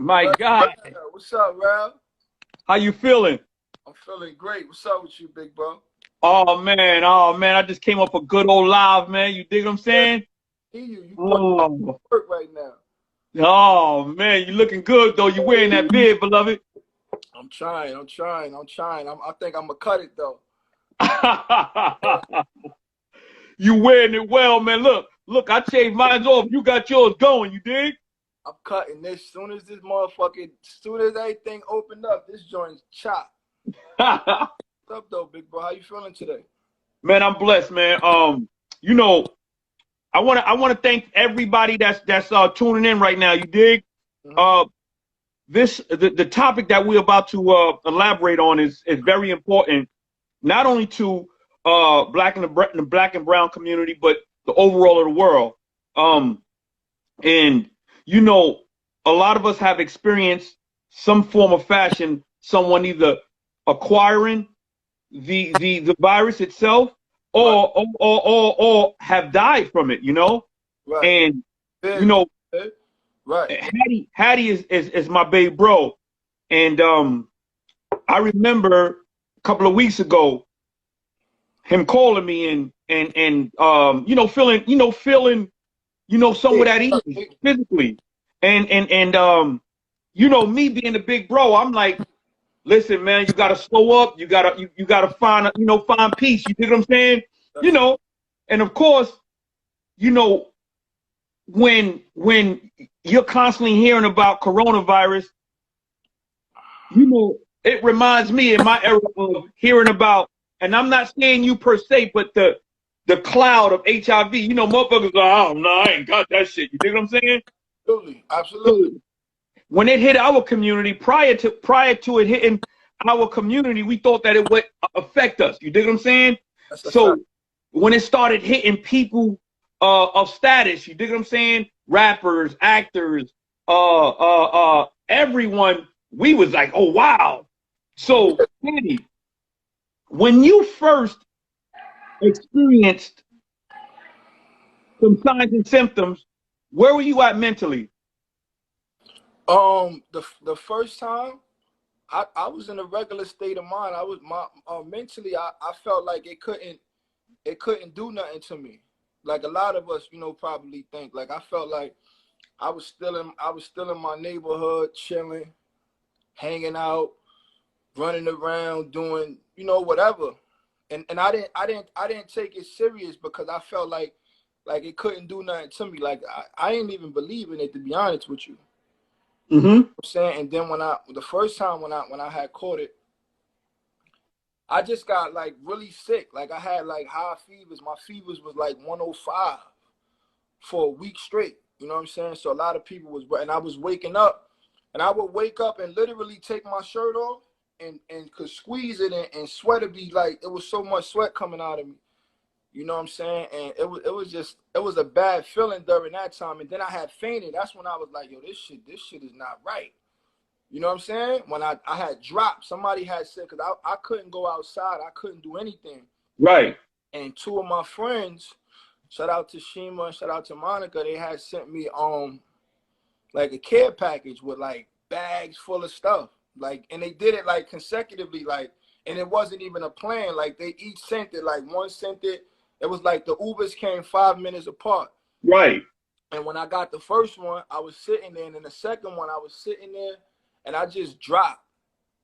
My God, What's up, Ralph? how you feeling? I'm feeling great. What's up with you, big bro? Oh man, I just came up a good old live, man. You dig what I'm Yeah, saying? see you. You put Oh, work right now. oh man, you looking good though. You wearing that beard, beloved. I'm trying. I'm trying. I'm trying. I think I'm gonna cut it though. You wearing it well, man. Look, I shaved mine off. You got yours going, you dig? I'm cutting this soon as this motherfucking, soon as everything opened up. This joint's chopped. What's up though, big bro? How you feeling today? Man, I'm blessed, man. You know, I wanna thank everybody that's tuning in right now. You dig? Hmm. Uh, the topic that we're about to elaborate on is very important, not only to the black and brown community, but the overall of the world. Um, and you know, a lot of us have experienced some form of fashion, someone either acquiring the virus itself Right. or have died from it, you know? Right. And you Big. know, Big. Right. Hattie is my baby bro. And I remember a couple of weeks ago him calling me and feeling Yeah. somewhat at ease physically. And me being the big bro, I'm like, listen, man, you gotta slow up. You gotta find find peace. You dig what I'm saying? You That's know, and of course, you know, when you're constantly hearing about coronavirus, it reminds me in my era of hearing about, and I'm not saying you per se, but the cloud of HIV. You know, motherfuckers are, oh no, I ain't got that shit. You dig what I'm saying? absolutely. Absolutely. So when it hit our community, prior to it hitting our community, we thought that it would affect us. You dig what I'm saying? That's a fact. So when it started hitting people of status, you dig what I'm saying? Rappers, actors, everyone, we was like, oh wow. So, Andy, when you first experienced some signs and symptoms, where were you at mentally? The first time I was in a regular state of mind. I was mentally I felt like it couldn't do nothing to me. Like a lot of us, probably think. Like I felt like I was still in my neighborhood, chilling, hanging out, running around, doing whatever. And I didn't take it serious because I felt like it couldn't do nothing to me. Like I didn't even believe in it, to be honest with you. Mm-hmm. I'm saying, and then the first time when I had caught it, I just got like really sick. Like I had like high fevers. My fevers was like 105 for a week straight. You know what I'm saying? So a lot of people and I was waking up, and I would wake up and literally take my shirt off and could squeeze it, and sweat would be like, it was so much sweat coming out of me. You know what I'm saying? And it was a bad feeling during that time. And then I had fainted. That's when I was like, yo, this shit is not right. You know what I'm saying? When I had dropped, somebody had said, because I couldn't go outside, I couldn't do anything. Right. And two of my friends, shout out to Shima, shout out to Monica, they had sent me like a care package with like bags full of stuff. Like, and they did it like consecutively, like, and it wasn't even a plan. Like they each sent it, like one sent it. It was like the Ubers came 5 minutes apart. Right. And when I got the first one, I was sitting there, and then the second one, I was sitting there, and I just dropped.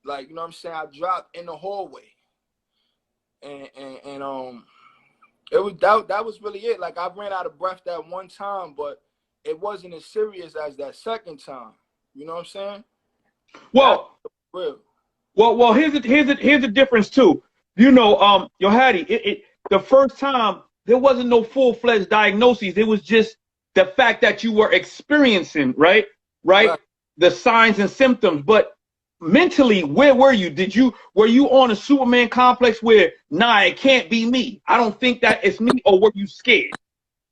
Like, you know what I'm saying? I dropped in the hallway. And it was that was really it. Like I ran out of breath that one time, but it wasn't as serious as that second time. You know what I'm saying? That's Well, real. here's the difference too. Yo, Hattie, the first time there wasn't no full-fledged diagnoses. It was just the fact that you were experiencing, right, Right. the signs and symptoms. But mentally, where were you? Were you on a Superman complex where, nah, it can't be me. I don't think that it's me, or were you scared?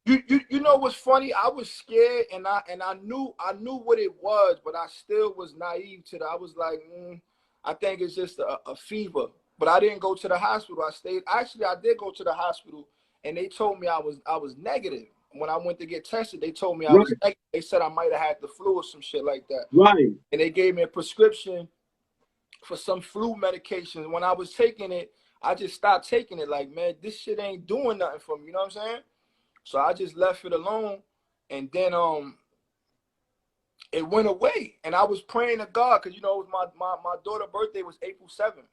You know what's funny? I was scared, and I knew what it was, but I still was naive to that. I was like, I think it's just a fever. But I didn't go to the hospital. I stayed. Actually, I did go to the hospital, and they told me I was negative. when I went to get tested, they told me I Right. was negative. They said I might have had the flu or some shit like that. Right. And they gave me a prescription for some flu medication. When I was taking it, I just stopped taking it. Like, man, this shit ain't doing nothing for me. You know what I'm saying? So I just left it alone. And then it went away. And I was praying to God because, you know, it was my daughter's birthday was April 7th.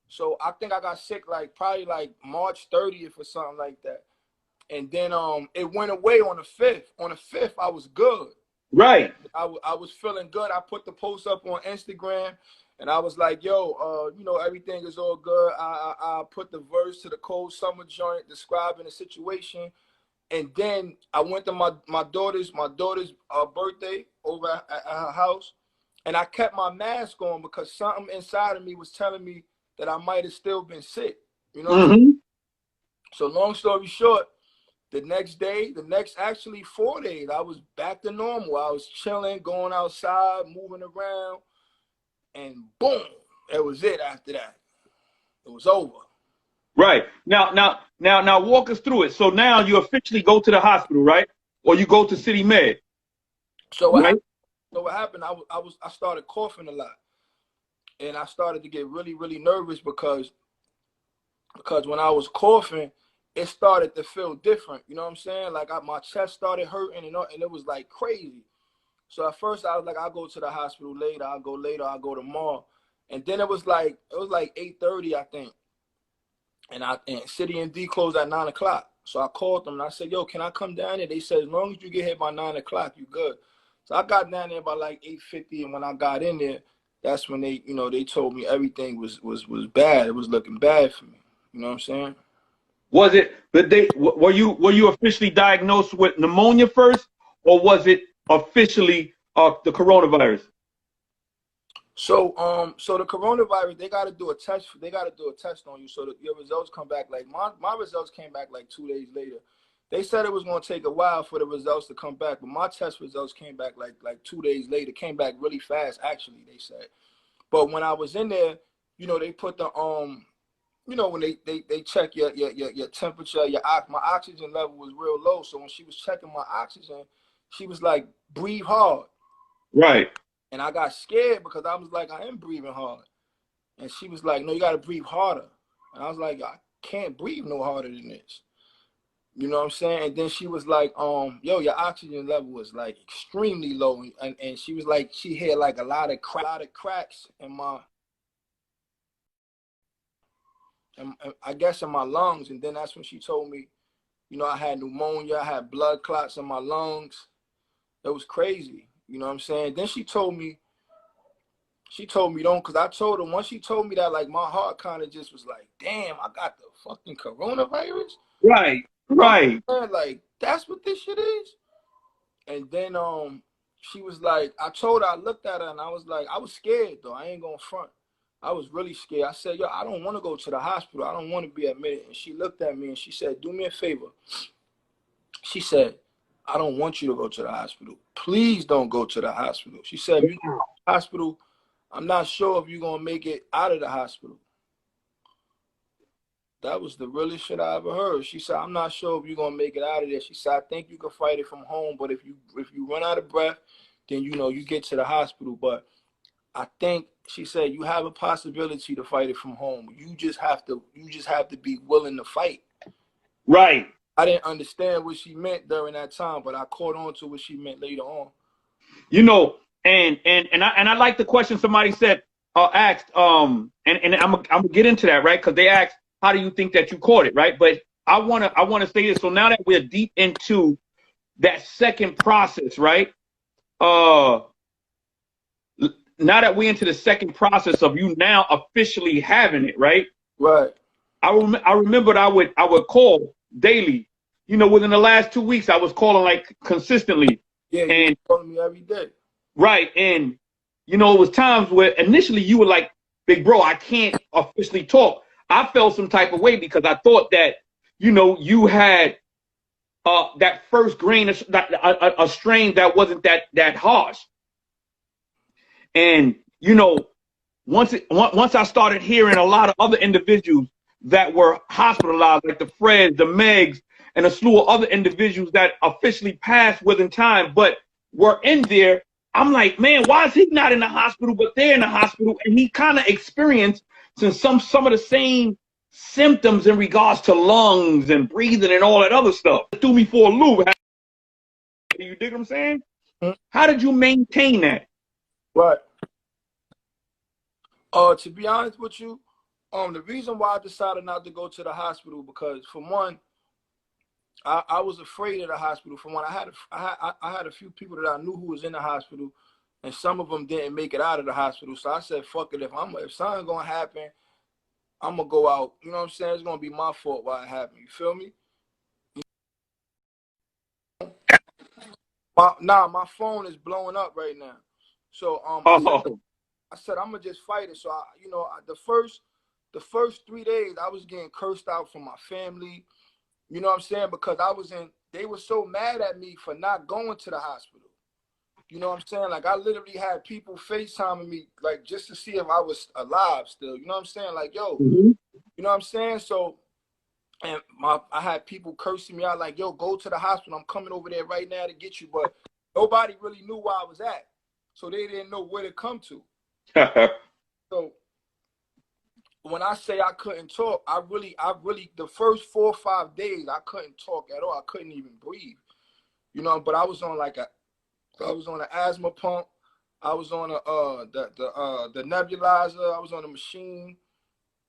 So I think I got sick like probably like March 30th or something like that. And then it went away on the 5th. On the 5th, I was good. Right. I was feeling good. I put the post up on Instagram, and I was like, yo, you know, everything is all good. I put the verse to the Cold Summer joint describing the situation. And then I went to my daughter's birthday over at her house, and I kept my mask on because something inside of me was telling me that I might have still been sick. You know what I'm saying? So long story short, the next day, the next actually 4 days, I was back to normal. I was chilling, going outside, moving around, and boom, that was it after that. It was over. Right. Now, walk us through it. So now you officially go to the hospital, right? Or you go to City Med. So right? What happened? I started coughing a lot, and I started to get really, really nervous because when I was coughing, it started to feel different. You know what I'm saying? Like my chest started hurting, and it was like crazy. So at first I was like, I'll go to the hospital later. I'll go tomorrow. And then it was like 8:30, I think. And City and D closed at 9 o'clock. So I called them and I said, yo, can I come down there? They said, as long as you get here by 9 o'clock, you good. So I got down there by like 8:50, and when I got in there, that's when they, you know, they told me everything was bad. It was looking bad for me. You know what I'm saying? Was it were you officially diagnosed with pneumonia first, or was it officially the coronavirus? So the coronavirus, they got to do a test. They got to do a test on you so that your results come back. Like my results came back like 2 days later. They said it was going to take a while for the results to come back, but my test results came back like 2 days later. Came back really fast, actually, they said. But when I was in there, you know, they put the you know, when they check your temperature, my oxygen level was real low. So when she was checking my oxygen, she was like, breathe hard. Right. And I got scared because I was like, I am breathing hard. And she was like, no, you got to breathe harder. And I was like, I can't breathe no harder than this. You know what I'm saying? And then she was like, yo, your oxygen level was like extremely low. And she was like, she had like a lot of cracks in my, and I guess in my lungs. And then that's when she told me, you know, I had pneumonia, I had blood clots in my lungs. It was crazy. You know what I'm saying? Then she told me don't, because I told her, once she told me that, like my heart kind of just was like, damn, I got the fucking coronavirus. Right. Like, that's what this shit is. And then she was like, I told her, I looked at her and I was like, I was scared though. I ain't gonna front. I was really scared. I said, yo, I don't want to go to the hospital. I don't want to be admitted. And she looked at me and she said, do me a favor. She said, I don't want you to go to the hospital. Please don't go to the hospital. She said, if you go to the hospital, I'm not sure if you're going to make it out of the hospital. That was the realest shit I ever heard. She said, I'm not sure if you're going to make it out of there. She said, I think you can fight it from home, but if you run out of breath, then, you know, you get to the hospital. But I think, she said, you have a possibility to fight it from home. You just have to be willing to fight. Right. I didn't understand what she meant during that time, but I caught on to what she meant later on. You know, and I like the question somebody asked, and I'm gonna get into that, right? Because they asked, how do you think that you caught it, right? But I wanna say this. So now that we're deep into that second process, right? Now that we're into the second process of you now officially having it, right? Right. I remembered I would call daily. You know, within the last 2 weeks, I was calling like consistently. Yeah, you were calling me every day. Right. And, you know, it was times where initially you were like, big bro, I can't officially talk. I felt some type of way because I thought that, you know, you had that first grain of a strain that wasn't that harsh. And, you know, once I started hearing a lot of other individuals that were hospitalized, like the Freds, the Megs, and a slew of other individuals that officially passed within time, but were in there. I'm like, man, why is he not in the hospital, but they're in the hospital? And he kind of experienced some of the same symptoms in regards to lungs and breathing and all that other stuff. It threw me for a loop. You dig what I'm saying? How did you maintain that? Right. To be honest with you, the reason why I decided not to go to the hospital, because for one, I was afraid of the hospital. For one, I had a few people that I knew who was in the hospital, and some of them didn't make it out of the hospital. So I said, fuck it, if something's gonna happen, I'm gonna go out. You know what I'm saying? It's gonna be my fault why it happened. You feel me? My phone is blowing up right now. So I said I'm gonna just fight it. So the first 3 days I was getting cursed out from my family. You know what I'm saying? Because they were so mad at me for not going to the hospital. You know what I'm saying? Like, I literally had people FaceTiming me, like, just to see if I was alive still. You know what I'm saying? Like, yo, you know what I'm saying? So, and I had people cursing me out, like, yo, go to the hospital. I'm coming over there right now to get you. But nobody really knew where I was at. So they didn't know where to come to. So when I say I couldn't talk, I really, the first 4 or 5 days, I couldn't talk at all. I couldn't even breathe, you know. But I was on an asthma pump. I was on the nebulizer. I was on a machine.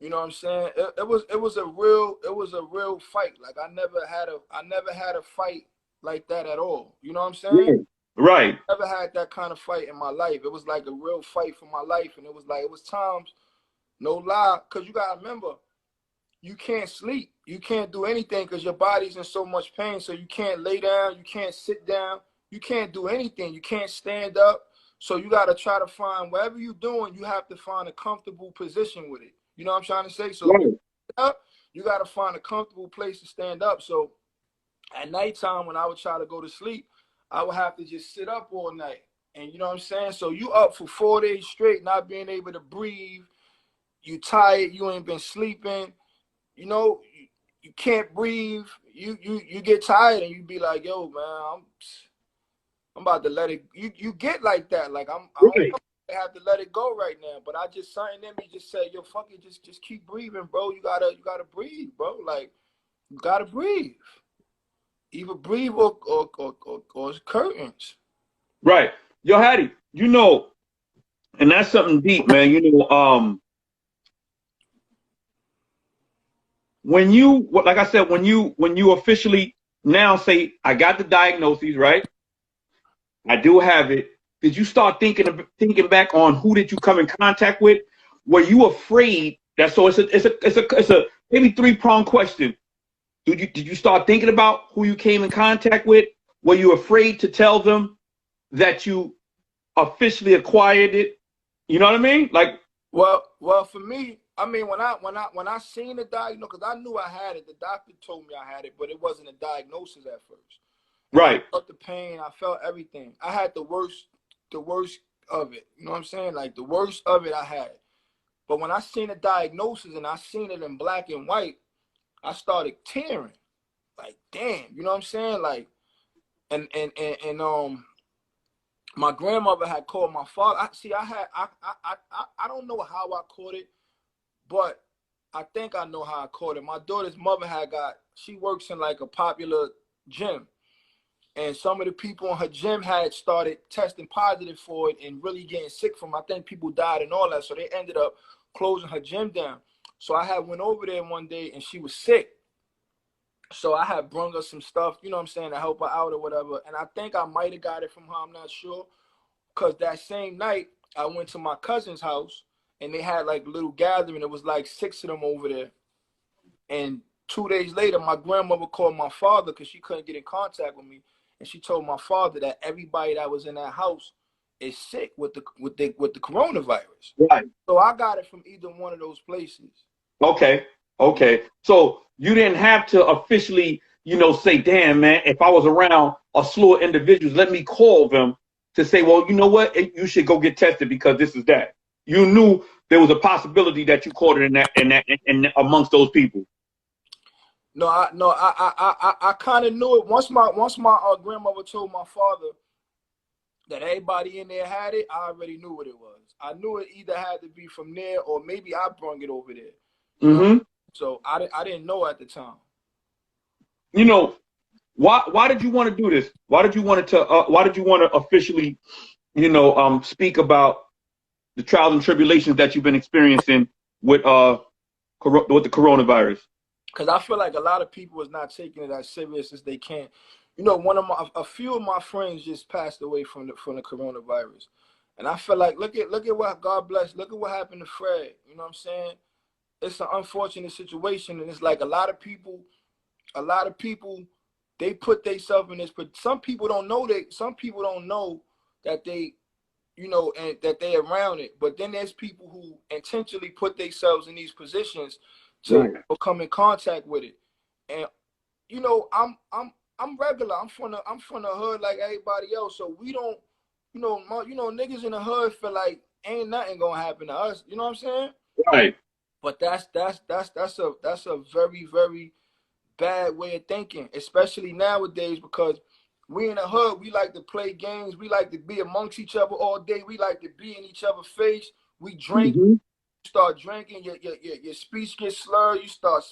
You know what I'm saying? It was a real fight. Like, I never had a fight like that at all. You know what I'm saying? Right. I never had that kind of fight in my life. It was like a real fight for my life, and it was times. No lie, because you got to remember, you can't sleep. You can't do anything because your body's in so much pain. So you can't lay down. You can't sit down. You can't do anything. You can't stand up. So you got to try to find, whatever you're doing, you have to find a comfortable position with it. You know what I'm trying to say? So you got to find a comfortable place to stand up. So at nighttime, when I would try to go to sleep, I would have to just sit up all night. And you know what I'm saying? So you up for 4 days straight, not being able to breathe. You tired, you ain't been sleeping, you know, you can't breathe, you get tired, and you be like, yo, man, I'm about to let it, you get like that, like I have to let it go right now. But I just, something in me just said, yo, fuck it, just keep breathing, bro. You gotta breathe, bro. Like, you gotta breathe. Either breathe or curtains. Right. Yo, Haddy, you know, and that's something deep, man. You know, when you, like I said, when you officially now say, I got the diagnosis, right? I do have it. Did you start thinking back on who did you come in contact with? Were you afraid? So it's a maybe 3-pronged question. Did you start thinking about who you came in contact with? Were you afraid to tell them that you officially acquired it? You know what I mean? Like, well, for me, I mean, when I seen the diagnosis, because I knew I had it. The doctor told me I had it, but it wasn't a diagnosis at first. And right. I felt the pain. I felt everything. I had the worst of it. You know what I'm saying? Like, the worst of it I had. But when I seen the diagnosis and I seen it in black and white, I started tearing. Like, damn, you know what I'm saying? Like, and my grandmother had called my father. I don't know how I caught it, but I think I know how I caught it. My daughter's mother she works in like a popular gym. And some of the people in her gym had started testing positive for it and really getting sick from it. I think people died and all that. So they ended up closing her gym down. So I had went over there one day and she was sick. So I had brung her some stuff, you know what I'm saying, to help her out or whatever. And I think I might have got it from her. I'm not sure. Because that same night, I went to my cousin's house and they had like a little gathering. It was like 6 of them over there. And 2 days later, my grandmother called my father because she couldn't get in contact with me. And she told my father that everybody that was in that house is sick with the coronavirus. Right. So I got it from either one of those places. Okay. So you didn't have to officially, you know, say, damn, man, if I was around a slew of individuals, let me call them to say, well, you know what, you should go get tested because this is that. You knew there was a possibility that you caught it in amongst those people. I kind of knew it once my grandmother told my father that everybody in there had it. I already knew what it was. I knew it either had to be from there or maybe I brought it over there. You know? So I didn't know at the time. You know, why did you want to do this? Why did you want to officially, speak about the trials and tribulations that you've been experiencing with the coronavirus? Because I feel like a lot of people is not taking it as serious as they can. You know, a few of my friends just passed away from the coronavirus, and I feel like look at what, God bless, look at what happened to Fred. You know what I'm saying? It's an unfortunate situation, and it's like a lot of people, they put themselves in this. But some people don't know that they, and that they around it. But then there's people who intentionally put themselves in these positions to come in contact with it. And I'm regular. I'm from the hood like everybody else. So we don't, niggas in the hood feel like ain't nothing gonna happen to us. You know what I'm saying? Right. But that's a very, very bad way of thinking, especially nowadays, because we in the hood, we like to play games, we like to be amongst each other all day, we like to be in each other's face, we drink, start drinking, your speech gets slurred,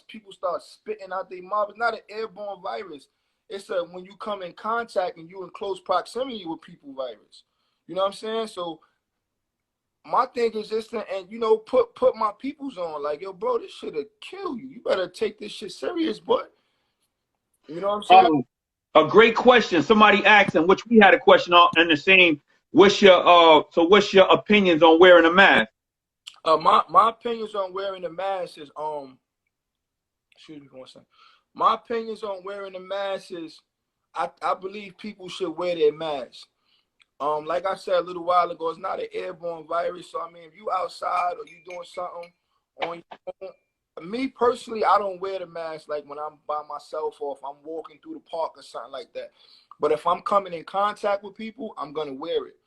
people start spitting out their mouth. It's not an airborne virus. It's when you come in contact and you in close proximity with people virus. You know what I'm saying? So my thing is just to, and put my peoples on, like, yo, bro, this shit'll kill you. You better take this shit serious, boy. You know what I'm saying? A great question. Somebody asked, and which we had a question on in the same. What's your opinions on wearing a mask? My opinions on wearing a mask is excuse me for one second. My opinions on wearing a mask is I believe people should wear their mask. Like I said a little while ago, it's not an airborne virus. So I mean, if you outside or you doing something on your own, me personally, I don't wear the mask like when I'm by myself or if I'm walking through the park or something like that. But if I'm coming in contact with people, I'm gonna wear it.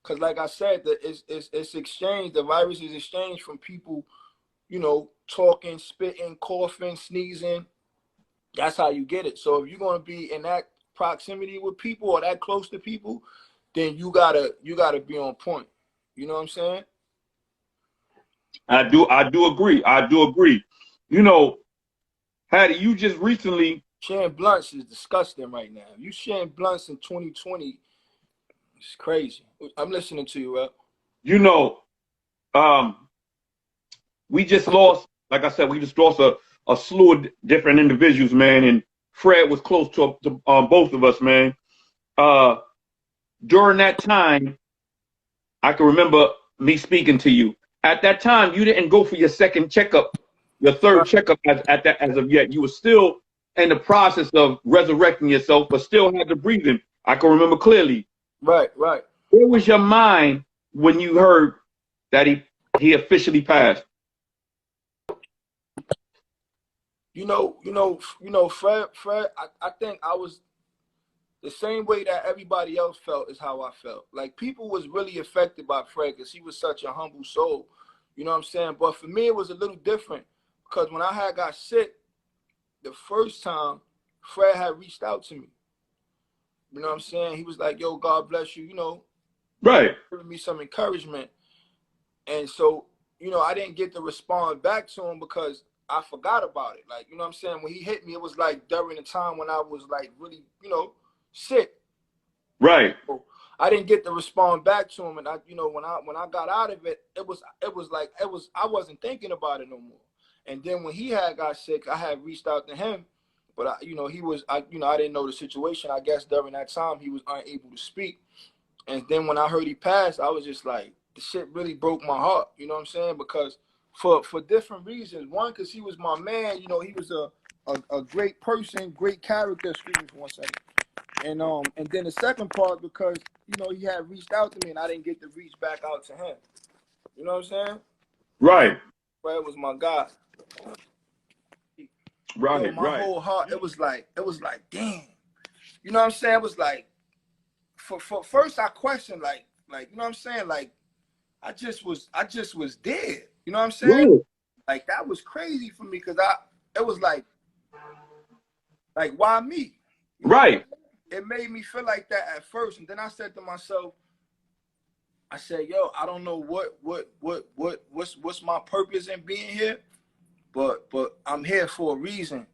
Cause like I said, it's exchanged. The virus is exchanged from people, talking, spitting, coughing, sneezing. That's how you get it. So if you're gonna be in that proximity with people or that close to people, then you gotta be on point. You know what I'm saying? I do agree. I do agree. Hattie, you just recently Sharing blunts is disgusting right now. You sharing blunts in 2020, it's crazy. I'm listening to you, Rep. We just lost, like I said, we just lost a slew of different individuals, man. And Fred was close to both of us, man. During that time, I can remember me speaking to you. At that time, you didn't go for your second checkup, your third checkup as of yet. You were still in the process of resurrecting yourself, but still had the breathing. I can remember clearly. Right. Where was your mind when you heard that he officially passed? Fred, I think I was the same way that everybody else felt is how I felt. Like, people was really affected by Fred because he was such a humble soul. You know what I'm saying? But for me, it was a little different because when I got sick the first time, Fred had reached out to me. You know what I'm saying? He was like, yo, God bless you, Right. giving me some encouragement. And so, I didn't get to respond back to him because I forgot about it. Like, you know what I'm saying? When he hit me, it was like during the time when I was like really, sick. Right. So I didn't get to respond back to him. And when I got out of it, I wasn't thinking about it no more. And then when he had got sick, I had reached out to him, but I didn't know the situation. I guess during that time he was unable to speak. And then when I heard he passed, I was just like, the shit really broke my heart. You know what I'm saying? Because for different reasons. One, because he was my man. He was a great person, great character. Excuse me for one second. And then the second part, because he had reached out to me and I didn't get to reach back out to him. You know what I'm saying? Right. Fred was my guy. Right. My whole heart, it was like, damn. You know what I'm saying? It was like, for first I questioned, like, you know what I'm saying? Like, I just was dead. You know what I'm saying? Right. Like, that was crazy for me because it was like, Like, why me? You know, Right. it made me feel like that at first, and then I said to myself, I said, yo, I don't know what's my purpose in being here, but I'm here for a reason.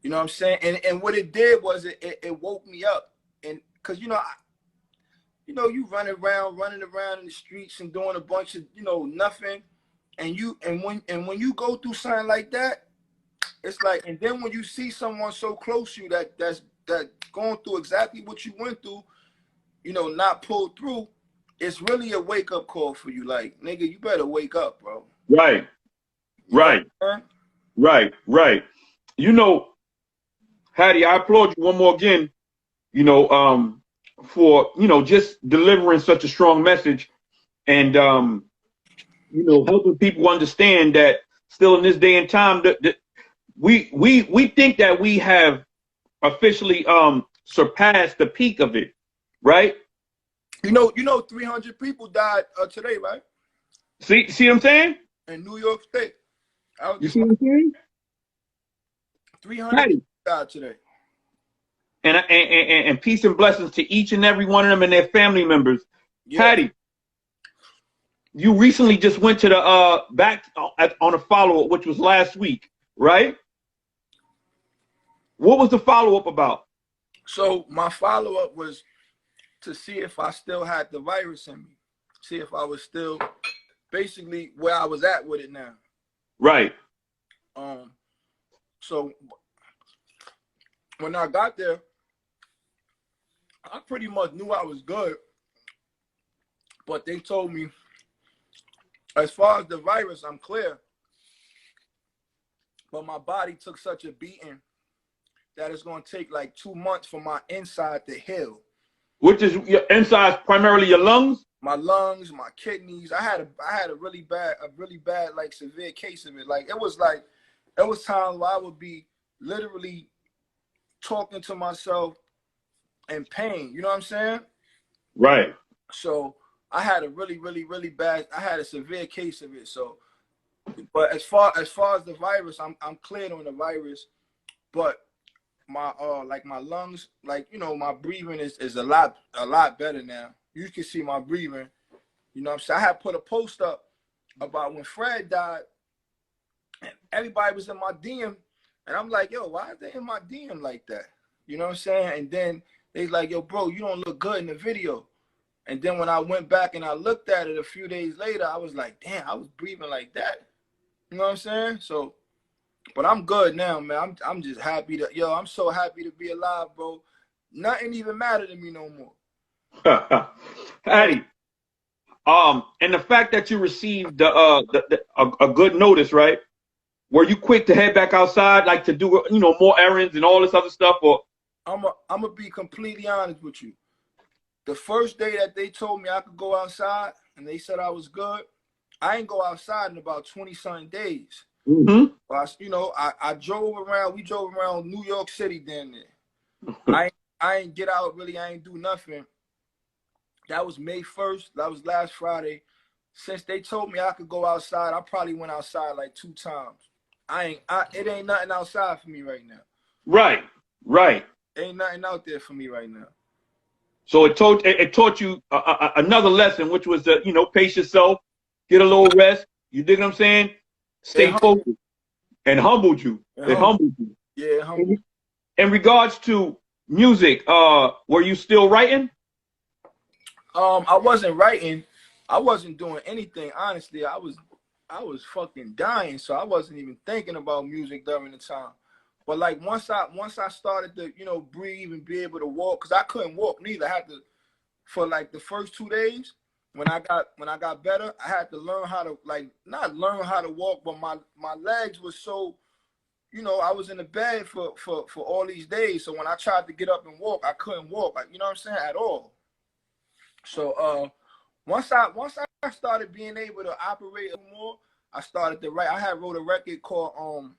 You know what I'm saying? And what it did was it woke me up, and because you running around in the streets and doing a bunch of nothing, and when you go through something like that, it's like, and then when you see someone so close to you that's going through exactly what you went through, not pulled through, it's really a wake up call for you. Like, nigga, you better wake up, bro. Right. You know Right. what I'm saying? Right. Right. You know, Hattie, I applaud you one more again, for, just delivering such a strong message and, helping people understand that still in this day and time that we think that we have officially surpassed the peak of it, right? 300 people died today, right? See what I'm saying? In New York State. You see what I'm saying? 300 people died today. And peace and blessings to each and every one of them and their family members. Yeah. Hattie, you recently just went to the back on a follow-up, which was last week, right? What was the follow-up about? So my follow-up was to see if I still had the virus in me, see if I was still basically where I was at with it now. Right. So when I got there, I pretty much knew I was good, but they told me, as far as the virus, I'm clear. But my body took such a beating that it's going to take like 2 months for my inside to heal. Which is your inside, primarily your lungs? My lungs, my kidneys. I had a really bad, like severe case of it. Like it was times where I would be literally talking to myself in pain. You know what I'm saying? Right. So I had a really bad. I had a severe case of it. So, but as far as the virus, I'm cleared on the virus, but my my lungs, my breathing is a lot better now. You can see my breathing. You know what I'm saying? I had put a post up about when Fred died, and everybody was in my DM, and I'm like, yo, why are they in my DM like that? You know what I'm saying? And then they like, yo, bro, you don't look good in the video. And then when I went back and I looked at it a few days later, I was like, damn, I was breathing like that. You know what I'm saying? So, but I'm good now, man. I'm just happy I'm so happy to be alive, bro. Nothing even matter to me no more. Hattie, and the fact that you received a good notice, right? Were you quick to head back outside, like to do more errands and all this other stuff, or? I'm gonna be completely honest with you. The first day that they told me I could go outside and they said I was good, I ain't go outside in about 20-something days. Mm-hmm. I drove around. We drove around New York City down there. I ain't get out really. I ain't do nothing. That was May 1st. That was last Friday. Since they told me I could go outside, I probably went outside like 2 times. It ain't nothing outside for me right now. Right. Ain't nothing out there for me right now. So it taught you another lesson, which was to pace yourself, get a little rest. You dig what I'm saying? Stay focused, and humbled you. It humbled you. Yeah, it humbled. In regards to music, were you still writing? I wasn't writing. I wasn't doing anything. Honestly, I was fucking dying, so I wasn't even thinking about music during the time. But like once I started to breathe and be able to walk, because I couldn't walk neither. I had to, for like the first 2 days when I got better, I had to learn how to, like, not learn how to walk, but my legs were so, I was in the bed for all these days. So when I tried to get up and walk, I couldn't walk. You know what I'm saying? At all. So once I started being able to operate more, I started to write. I had wrote a record called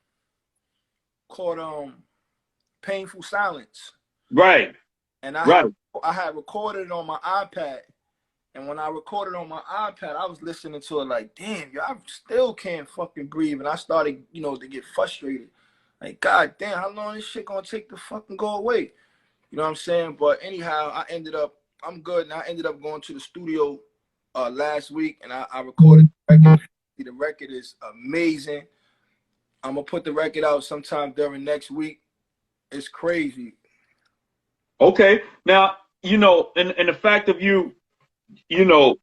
Painful Silence. Right. And I had recorded it on my iPad. And when I recorded on my iPad, I was listening to it like, damn, yo, I still can't fucking breathe. And I started, to get frustrated. Like, god damn, how long this shit gonna take to fucking go away? You know what I'm saying? But anyhow, I'm good, and I ended up going to the studio last week, and I recorded the record. The record is amazing. I'm gonna put the record out sometime during next week. It's crazy. Okay. Now, you know, and the fact of you, you know,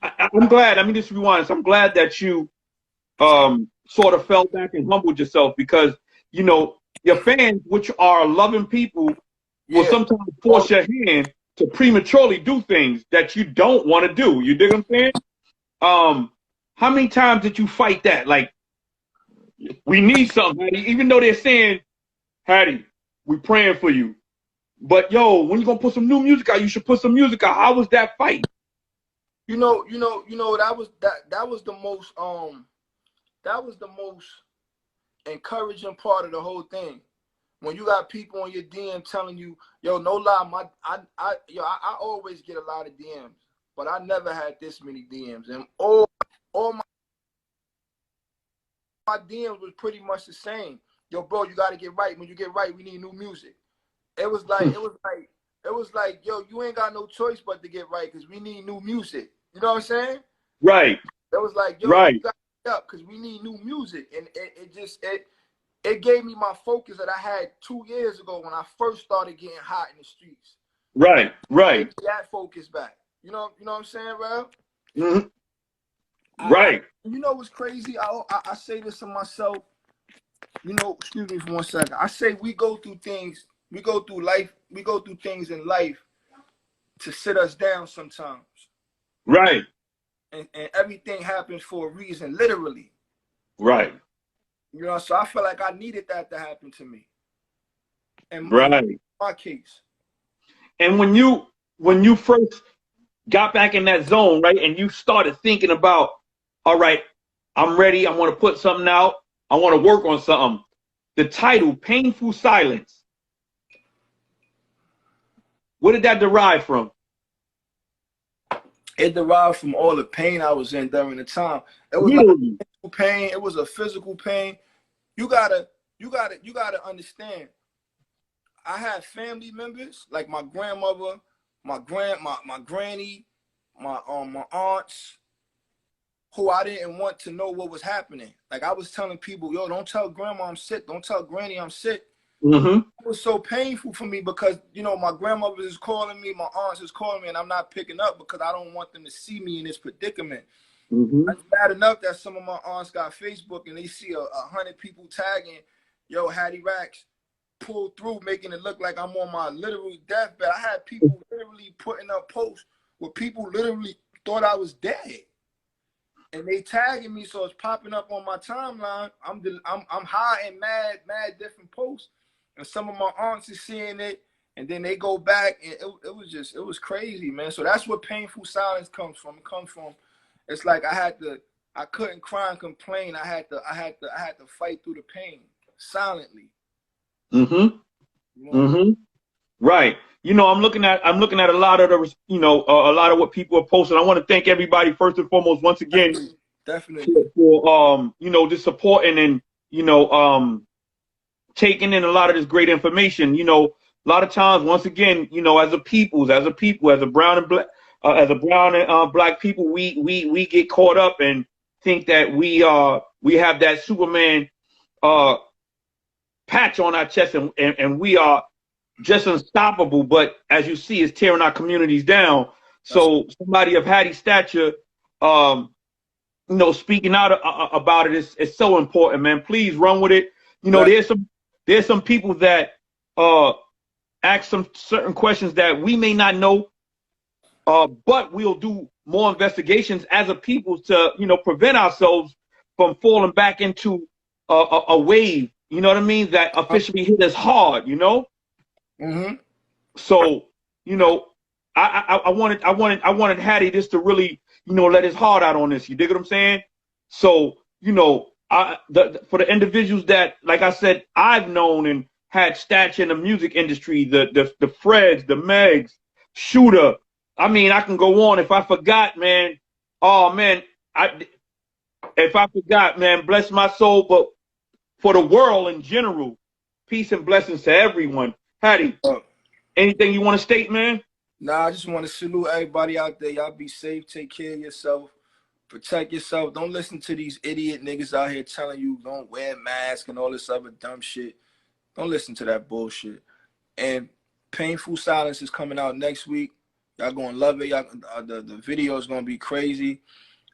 I'm glad. I mean, just to be honest, I'm glad that you sort of fell back and humbled yourself, because, you know, your fans, which are loving people, will sometimes force your hand to prematurely do things that you don't want to do. You dig what I'm saying? How many times did you fight that? Like, we need something, Hattie. Even though they're saying, Hattie, we praying for you. But yo, when you gonna put some new music out, you should put some music out. How was that fight? You know, that was the most encouraging part of the whole thing. When you got people on your DM telling you, yo, no lie, I always get a lot of DMs, but I never had this many DMs, and all my DMs was pretty much the same. Yo, bro, you gotta get right. When you get right, we need new music. It was like, yo, you ain't got no choice but to get right, because we need new music. You know what I'm saying? Right. It was like, yo, right. You got to get up because we need new music. And it gave me my focus that I had 2 years ago when I first started getting hot in the streets. Right. Right. That focus back. You know what I'm saying, Ralph? Mm-hmm. Right. You know what's crazy? I say this to myself. You know, excuse me for 1 second. I say we go through things. We go through life. We go through things in life to sit us down sometimes. Right. And everything happens for a reason, literally. Right. You know, so I feel like I needed that to happen to me. And my case. And when you first got back in that zone, right, and you started thinking about, all right, I'm ready, I want to put something out, I want to work on something. The title, Painful Silence, where did that derive from? It derived from all the pain I was in during the time. It was like a mental pain. It was a physical pain. You gotta understand. I had family members like my grandmother, my granny, my aunts, who I didn't want to know what was happening. Like, I was telling people, yo, don't tell grandma I'm sick. Don't tell granny I'm sick. Mm-hmm. It was so painful for me because, you know, my grandmother is calling me, my aunts is calling me, and I'm not picking up because I don't want them to see me in this predicament. Mm-hmm. It's bad enough that some of my aunts got Facebook and they see 100 people tagging, yo, Haddy Racks, pull through, making it look like I'm on my literal deathbed. I had people literally putting up posts where people literally thought I was dead. And they tagging me, so it's popping up on my timeline. I'm high and mad different posts. And some of my aunts is seeing it, and then they go back, and it was crazy, man. So that's where Painful Silence comes from. It comes from, it's like I couldn't cry and complain. I had to fight through the pain silently. Mm-hmm. You know? Mm-hmm. Right. You know, I'm looking at a lot of the, you know, a lot of what people are posting. I want to thank everybody first and foremost once again, definitely for you know, just supporting and, you know, taking in a lot of this great information. You know, a lot of times, once again, you know, as a brown and black people, we get caught up and think that we have that Superman patch on our chest, and we are just unstoppable. But as you see, it's tearing our communities down. So somebody of Hattie's stature, you know, speaking out about it is so important, man. Please run with it. You know, there's some people that ask some certain questions that we may not know, but we'll do more investigations as a people to, you know, prevent ourselves from falling back into a wave. You know what I mean? That officially hit us hard. You know. Mm-hmm. So, you know, I wanted Hattie just to really, you know, let his heart out on this. You dig what I'm saying? So, you know, for the individuals that, like I said, I've known and had stature in the music industry, the Freds, the Megs, Shooter. I mean, I can go on. If I forgot, man, oh man, if I forgot, man, bless my soul. But for the world in general, Peace and blessings to everyone. Haddy, anything you want to state, man? Nah, I just want to salute everybody out there. Y'all be safe. Take care of yourself. Protect yourself. Don't listen to these idiot niggas out here telling you don't wear masks and all this other dumb shit. Don't listen to that bullshit. And Painful Silence is coming out next week. Y'all gonna love it. Y'all, the video is gonna be crazy.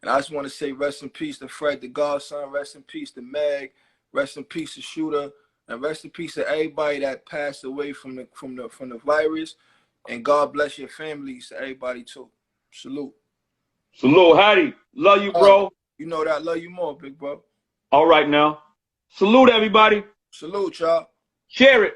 And I just want to say rest in peace to Fred the Godson. Rest in peace to Meg. Rest in peace to Shooter. And rest in peace to everybody that passed away from the virus. And God bless your families, to everybody too. Salute. Salute, Haddy. Love you, bro. You know that I love you more, big bro. All right now. Salute, everybody. Salute, y'all. Share it.